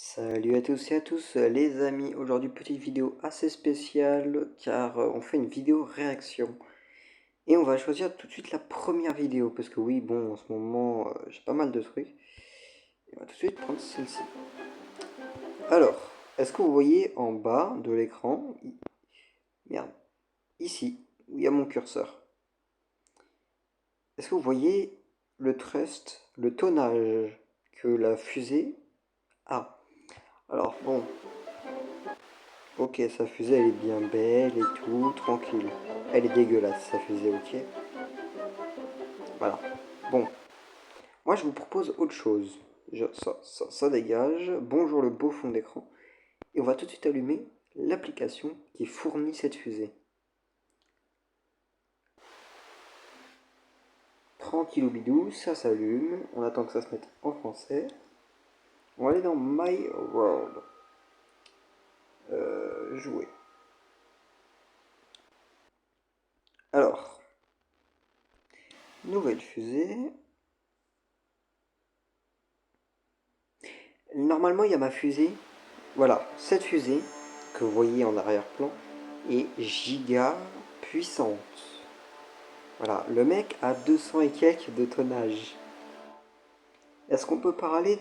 Salut à tous et à tous les amis, aujourd'hui petite vidéo assez spéciale car on fait une vidéo réaction et on va choisir tout de suite la première vidéo parce que oui bon en ce moment j'ai pas mal de trucs et on va tout de suite prendre celle-ci. Alors, est-ce que vous voyez en bas de l'écran, merde, ici où il y a mon curseur, est-ce que vous voyez le thrust, le tonnage que la fusée a? Alors bon, ok, sa fusée elle est bien belle et tout, tranquille. Elle est dégueulasse sa fusée, ok. Voilà. Bon, moi je vous propose autre chose. Ça dégage. Bonjour le beau fond d'écran. Et on va tout de suite allumer l'application qui fournit cette fusée. Tranquillou bidou, ça s'allume. On attend que ça se mette en français. On va aller dans My World. Jouer. Alors, nouvelle fusée. Normalement, il y a ma fusée. Voilà, cette fusée que vous voyez en arrière-plan est giga puissante. Voilà, le mec a 200 et quelques de tonnage. Est-ce qu'on peut parler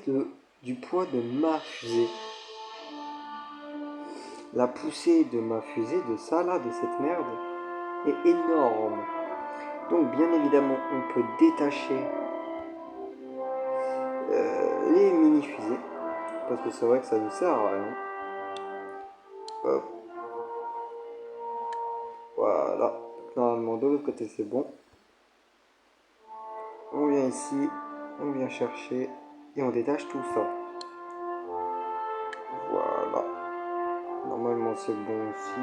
du poids de ma fusée? La poussée de ma fusée, de ça là, de cette merde, est énorme. Donc bien évidemment, on peut détacher les mini-fusées. Parce que c'est vrai que ça ne sert à rien. Hop. Voilà. Normalement de l'autre côté c'est bon. On vient ici, on vient chercher et on détache tout ça. Voilà. Normalement c'est bon aussi.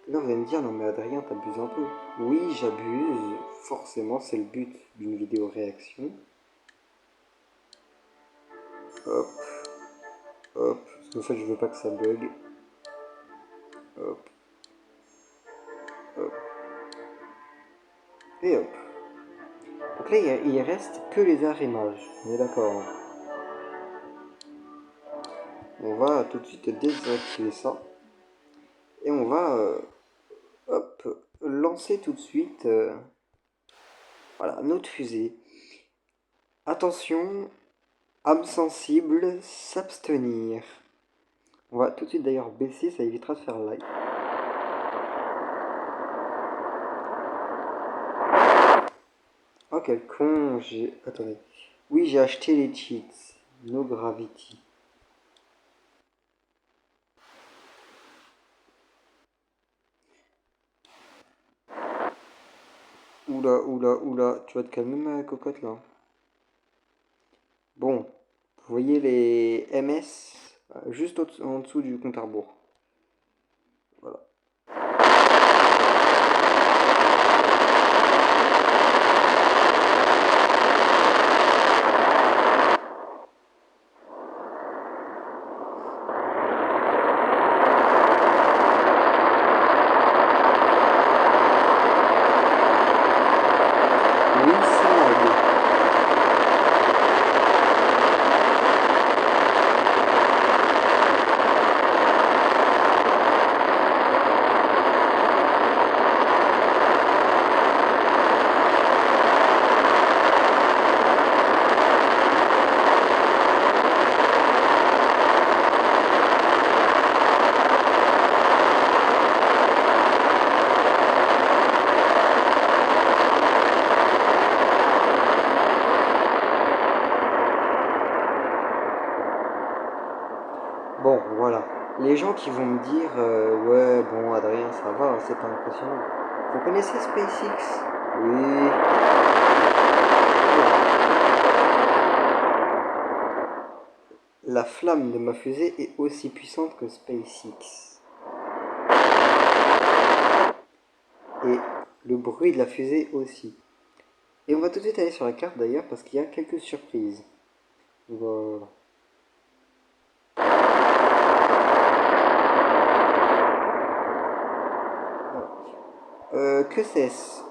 Là vous allez me dire, non mais Adrien t'abuses un peu. Oui j'abuse, forcément c'est le but d'une vidéo réaction. Hop. Hop. Parce qu'en fait je veux pas que ça bug. Hop. Hop. Et hop. Donc là il reste que les arrimages. On est d'accord. On va tout de suite désactiver ça. Et on va hop, lancer tout de suite voilà, notre fusée. Attention, âme sensible, s'abstenir. On va tout de suite d'ailleurs baisser, ça évitera de faire live. Oh quel con, j'ai... Attendez. Oui, j'ai acheté les cheats. No Gravity. Oula, oula, oula. Tu vas te calmer ma cocotte là. Bon, vous voyez les MS juste en dessous du compte à rebours. Voilà. Oui, ça aide. Bon, voilà. Les gens qui vont me dire ouais, bon, Adrien, ça va, c'est pas impressionnant. Vous connaissez SpaceX? Oui. La flamme de ma fusée est aussi puissante que SpaceX. Et le bruit de la fusée aussi. Et on va tout de suite aller sur la carte d'ailleurs parce qu'il y a quelques surprises. Voilà. Que c'est-ce?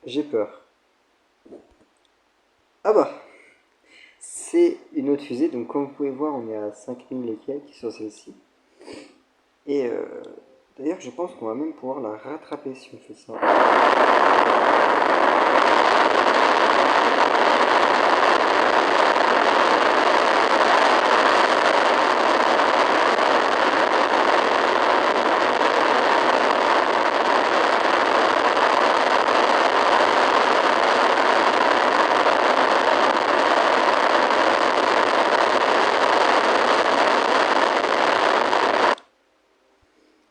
J'ai peur. Ah bah, c'est une autre fusée. Donc comme vous pouvez voir, on est à 5000 et quelques sur celle-ci. Et d'ailleurs, je pense qu'on va même pouvoir la rattraper si on fait ça.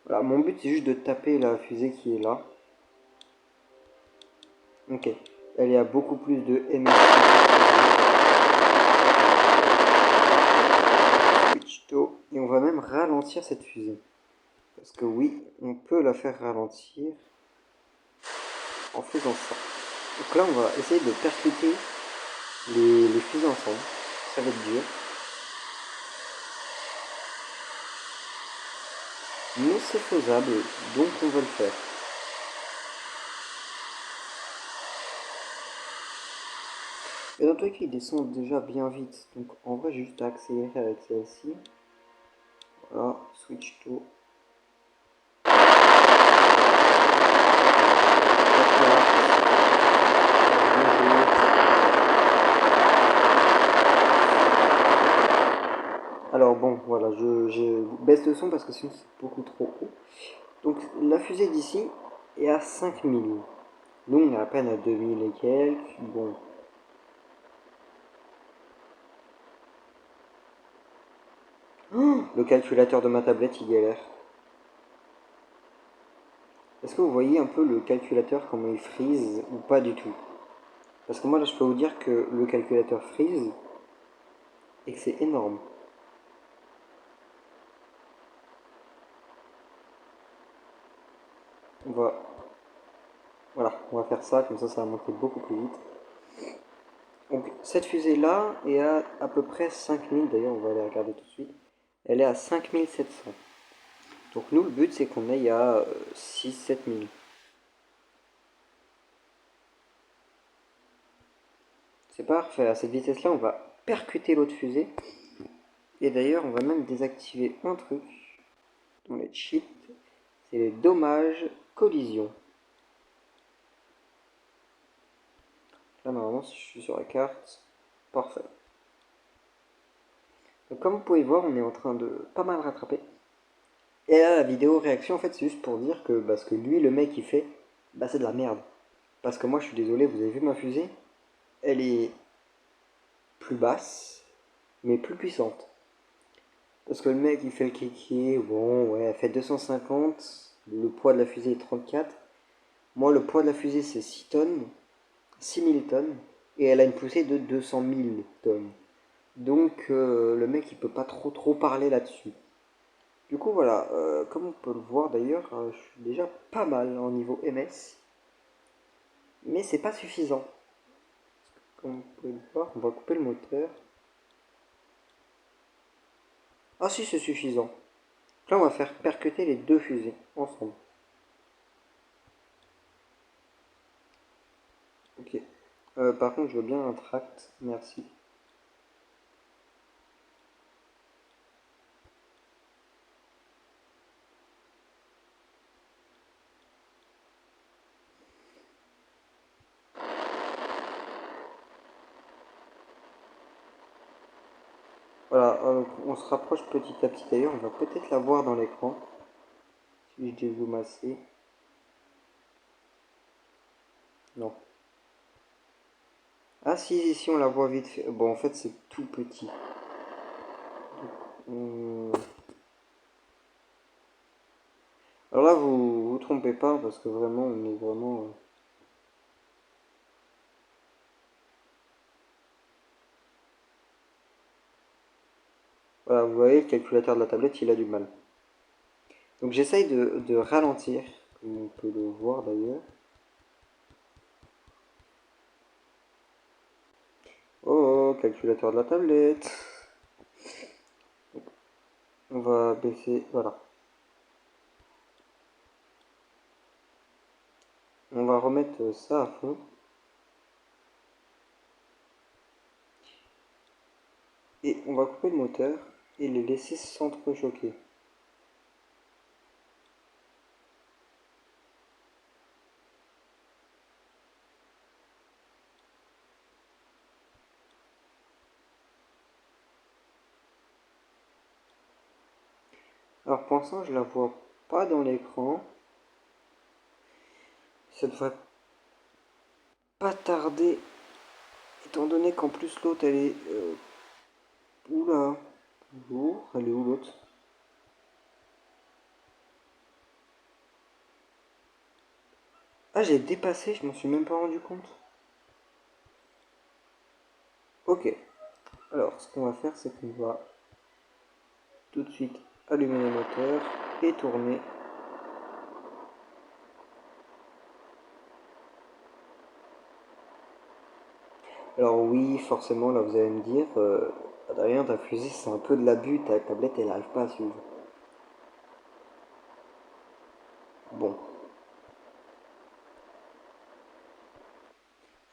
Voilà, mon but c'est juste de taper la fusée qui est là. Ok, elle est à beaucoup plus de MS. Switch to. Et on va même ralentir cette fusée. Parce que oui, on peut la faire ralentir en faisant ça. Donc là, on va essayer de percuter les fusées ensemble. Ça va être dur. Mais c'est faisable, donc on va le faire. Et dans tous les cas, ils descendent déjà bien vite. Donc en vrai, juste à accélérer avec celle-ci. Voilà, switch to. Alors bon, voilà, je baisse le son parce que sinon c'est beaucoup trop haut. Donc la fusée d'ici est à 5000. Nous on est à peine à 2000 et quelques. Bon. Oh, le calculateur de ma tablette il galère. Est-ce que vous voyez un peu le calculateur comment il freeze ou pas du tout? Parce que moi là je peux vous dire que le calculateur freeze et que c'est énorme. On va... Voilà, on va faire ça, comme ça va monter beaucoup plus vite. Donc cette fusée là est à peu près 5000, d'ailleurs on va aller regarder tout de suite. Elle est à 5700. Donc nous le but c'est qu'on aille à 6-7000. C'est parfait, à cette vitesse là on va percuter l'autre fusée. Et d'ailleurs on va même désactiver un truc dans les cheats, c'est les dommages collision. Là normalement si je suis sur la carte, parfait. Donc comme vous pouvez voir on est en train de pas mal rattraper. Et là la vidéo réaction en fait c'est juste pour dire que ce que lui le mec il fait, bah c'est de la merde. Parce que moi je suis désolé, vous avez vu ma fusée? Elle est plus basse, mais plus puissante. Parce que le mec il fait le kéké, bon ouais, elle fait 250, le poids de la fusée est 34. Moi le poids de la fusée c'est 6 tonnes, 6000 tonnes, et elle a une poussée de 200 000 tonnes. Donc le mec il peut pas trop parler là-dessus. Du coup voilà, comme on peut le voir d'ailleurs, je suis déjà pas mal en niveau MS. Mais c'est pas suffisant. Comme vous pouvez le voir, on va couper le moteur. Ah si, c'est suffisant. Là, on va faire percuter les deux fusées ensemble. Ok. Par contre, je veux bien un tract. Merci. Voilà, on se rapproche petit à petit. D'ailleurs, on va peut-être la voir dans l'écran. Si je dézoome assez. Non. Ah si, ici on la voit vite fait. Bon, en fait, c'est tout petit. Alors là, vous trompez pas, parce que vraiment, on est vraiment... Voilà, vous voyez, le calculateur de la tablette, il a du mal. Donc j'essaye de ralentir, comme on peut le voir d'ailleurs. Oh, calculateur de la tablette. On va baisser, voilà. On va remettre ça à fond. Et on va couper le moteur et les laisser s'entrechoquer. Alors pour l'instant, je la vois pas dans l'écran. Ça devrait pas tarder, étant donné qu'en plus l'autre elle est... Oula, bonjour, elle est où l'autre? Ah, j'ai dépassé, je m'en suis même pas rendu compte. Ok, alors ce qu'on va faire, c'est qu'on va tout de suite allumer le moteur et tourner. Alors oui, forcément, là vous allez me dire, Adrien, ta fusée c'est un peu de l'abus, ta tablette elle n'arrive pas à suivre. Bon,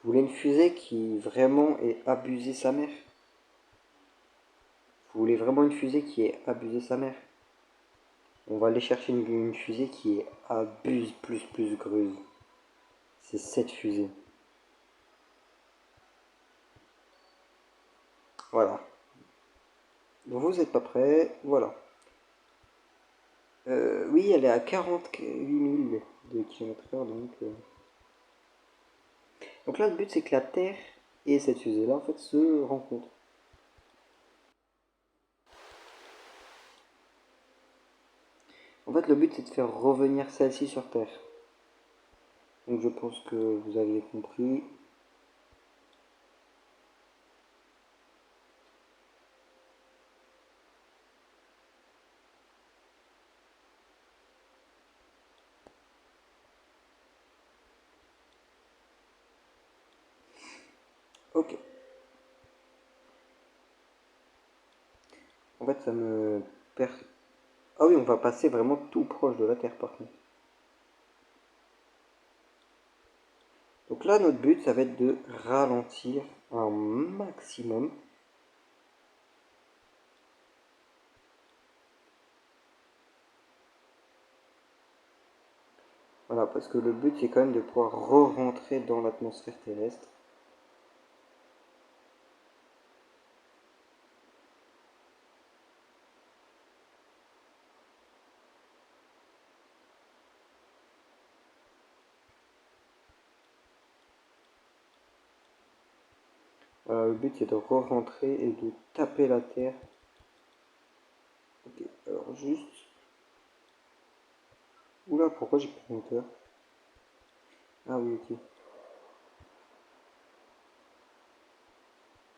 vous voulez une fusée qui vraiment est abusée sa mère? Vous voulez vraiment une fusée qui est abusée sa mère? On va aller chercher une fusée qui est abuse plus gruse. C'est cette fusée. Voilà. Donc vous n'êtes pas prêts, voilà. Oui, elle est à 48 000 de km/h, donc là, le but, c'est que la Terre et cette fusée-là, en fait, se rencontrent. En fait, le but, c'est de faire revenir celle-ci sur Terre. Donc je pense que vous avez compris. Ok. En fait, ça me perd... Ah oui, on va passer vraiment tout proche de la Terre, par contre. Donc là, notre but, ça va être de ralentir un maximum. Voilà, parce que le but, c'est quand même de pouvoir re-rentrer dans l'atmosphère terrestre. Voilà, le but, c'est de re-rentrer et de taper la Terre. Ok, alors juste... Oula, pourquoi j'ai plus de moteur? Ah oui, ok.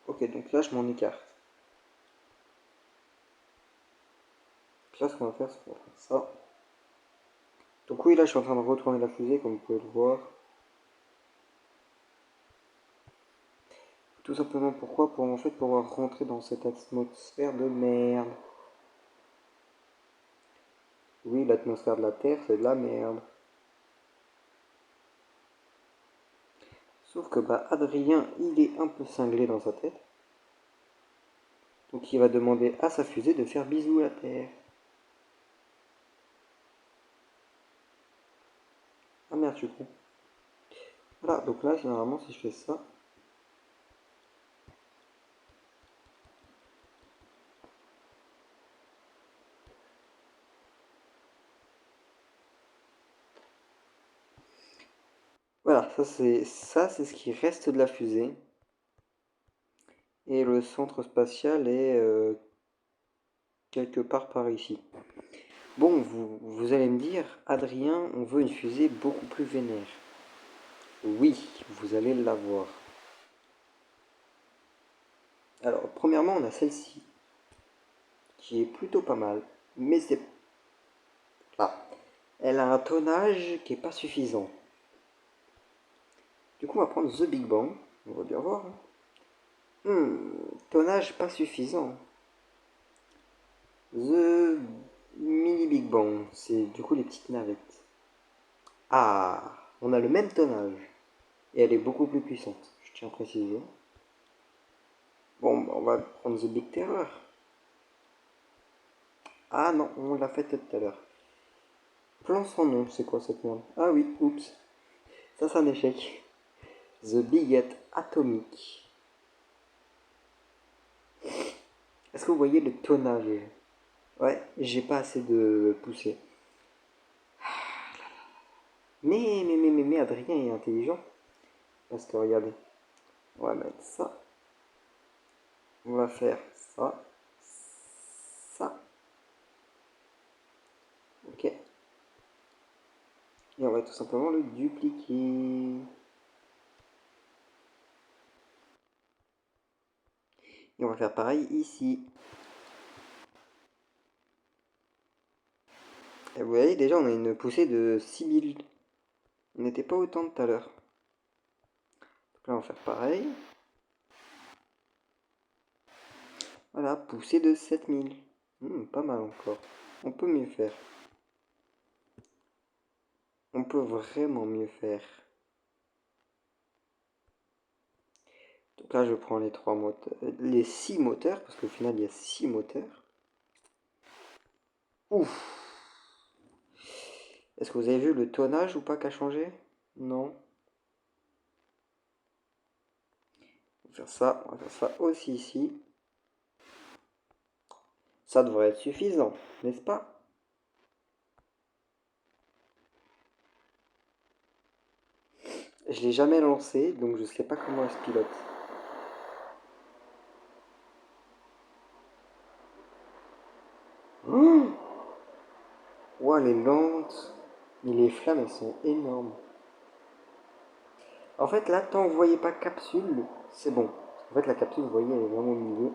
Ok, donc là, je m'en écarte. Donc là, ce qu'on va faire, c'est qu'on va faire ça. Donc oui, là, je suis en train de retourner la fusée, comme vous pouvez le voir. Tout simplement pourquoi? Pour en fait pouvoir rentrer dans cette atmosphère de merde. Oui, l'atmosphère de la Terre, c'est de la merde. Sauf que bah Adrien, il est un peu cinglé dans sa tête. Donc il va demander à sa fusée de faire bisous à la Terre. Ah merde, je suis con. Voilà, donc là, généralement, si je fais ça... Voilà, ça c'est ce qui reste de la fusée. Et le centre spatial est quelque part par ici. Bon, vous allez me dire, Adrien, on veut une fusée beaucoup plus vénère. Oui, vous allez l'avoir. Alors, premièrement, on a celle-ci, qui est plutôt pas mal, mais c'est... Ah, elle a un tonnage qui est pas suffisant. Du coup, on va prendre The Big Bang, on va bien voir. Tonnage pas suffisant. The Mini Big Bang, c'est du coup les petites navettes. Ah, on a le même tonnage. Et elle est beaucoup plus puissante, je tiens à préciser. Bon, Bon, bah, on va prendre The Big Terror. Ah non, on l'a fait tout à l'heure. Plan sans nom, c'est quoi cette merde? Ah oui, oups. Ça, c'est un échec. The Bigot Atomic. Est-ce que vous voyez le tonnage? Ouais, j'ai pas assez de poussée. Mais Adrien est intelligent. Parce que regardez, on va mettre ça. On va faire ça. Ça. Ok. Et on va tout simplement le dupliquer. Et on va faire pareil ici. Et vous voyez, déjà, on a une poussée de 6000. On n'était pas autant tout à l'heure. Donc là, on va faire pareil. Voilà, poussée de 7000. Pas mal encore. On peut mieux faire. On peut vraiment mieux faire. Donc là, je prends les 3 moteurs, les 6 moteurs, parce qu'au final, il y a 6 moteurs. Ouf! Est-ce que vous avez vu le tonnage ou pas qu'a changé? Non. On va faire ça aussi ici. Ça devrait être suffisant, n'est-ce pas? Je l'ai jamais lancé, donc je sais pas comment elle se pilote. Oh, wow, elle est lente. Mais les flammes, elles sont énormes. En fait, là, tant que vous voyez pas capsule, c'est bon. En fait, la capsule, vous voyez, elle est vraiment au milieu.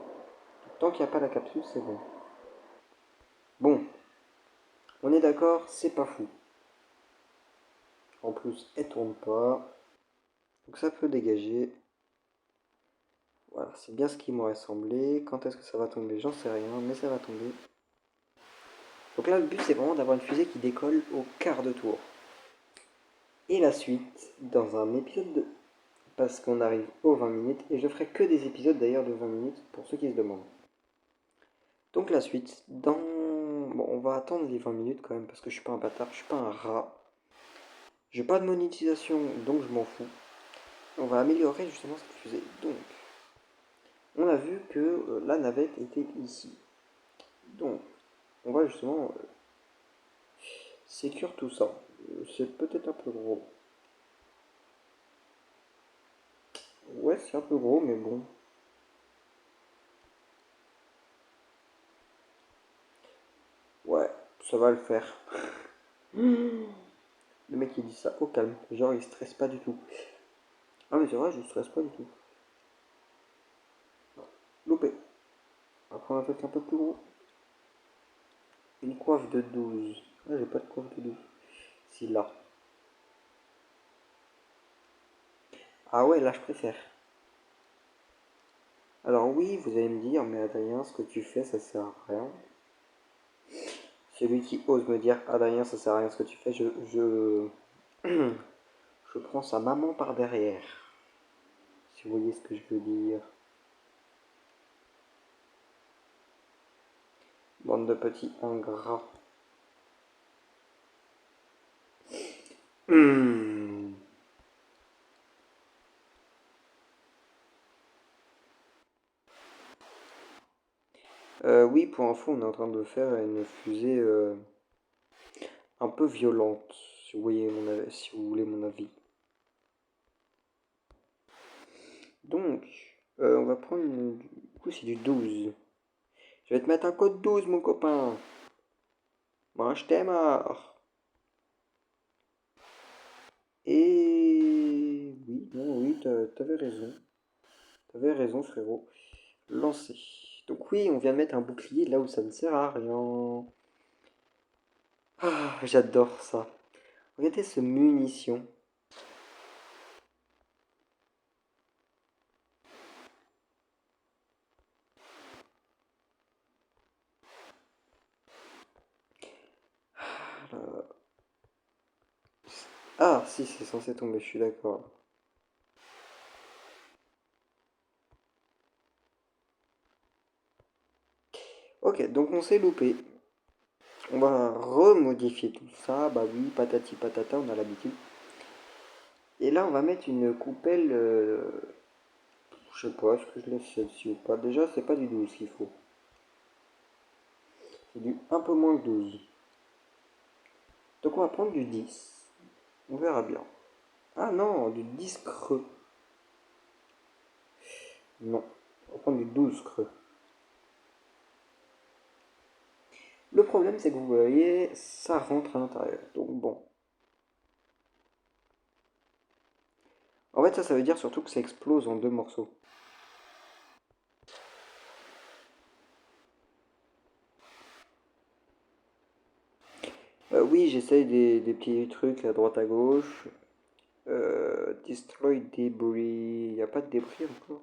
Tant qu'il n'y a pas la capsule, c'est bon. Bon, on est d'accord, c'est pas fou. En plus, elle tourne pas. Donc ça peut dégager. Voilà, c'est bien ce qui m'aurait semblé. Quand est-ce que ça va tomber? J'en sais rien, mais ça va tomber. Donc là, le but, c'est vraiment d'avoir une fusée qui décolle au quart de tour. Et la suite, dans un épisode 2. Parce qu'on arrive aux 20 minutes, et je ferai que des épisodes d'ailleurs de 20 minutes, pour ceux qui se demandent. Donc la suite, dans... Bon, on va attendre les 20 minutes quand même, parce que je suis pas un bâtard, je suis pas un rat. J'ai pas de monétisation, donc je m'en fous. On va améliorer justement cette fusée. Donc, on a vu que la navette était ici. Donc, on va justement sécure tout ça. C'est peut-être un peu gros. Ouais, c'est un peu gros, mais bon. Ouais, ça va le faire. Le mec il dit ça au calme, genre il stresse pas du tout. Ah mais c'est vrai, je stresse pas du tout. Loupé. On va prendre un truc un peu plus gros. Une coiffe de 12. Ah j'ai pas de coiffe de 12. Si là. Ah ouais, là je préfère. Alors oui, vous allez me dire, mais Adrien, ce que tu fais, ça sert à rien. Celui qui ose me dire, Adrien, ça sert à rien ce que tu fais, je prends sa maman par derrière. Si vous voyez ce que je veux dire. Bande de petits ingrats. Hmm. Oui, pour info, on est en train de faire une fusée un peu violente, si vous voyez si vous voulez mon avis. Donc, on va prendre du coup c'est du 12. Je vais te mettre un code 12 mon copain. Mange tes morts. Et oui, non, oui, t'avais raison. T'avais raison frérot. Lancé. Donc oui, on vient de mettre un bouclier là où ça ne sert à rien. Ah, j'adore ça. Regardez ce munition. Ah, si, c'est censé tomber, je suis d'accord. Ok, donc on s'est loupé. On va remodifier tout ça. Bah oui, patati patata, on a l'habitude. Et là, on va mettre une coupelle. Je sais pas, est-ce que je laisse celle-ci ou pas? Déjà, c'est pas du 12 qu'il faut. C'est du un peu moins que 12. Donc on va prendre du 10. On verra bien. Ah non, du 10 creux. Non, on va prendre du 12 creux. Le problème, c'est que vous voyez, ça rentre à l'intérieur. Donc bon. En fait, ça veut dire surtout que ça explose en deux morceaux. Oui, j'essaye des petits trucs à droite à gauche. Destroy debris. Il n'y a pas de débris encore.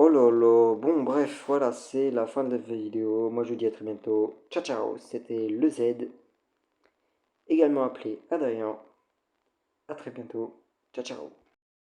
Oh là là. Bon, bref, voilà, c'est la fin de la vidéo. Moi, je vous dis à très bientôt. Ciao, ciao. C'était le Z, également appelé Adrien. À très bientôt. Ciao, ciao.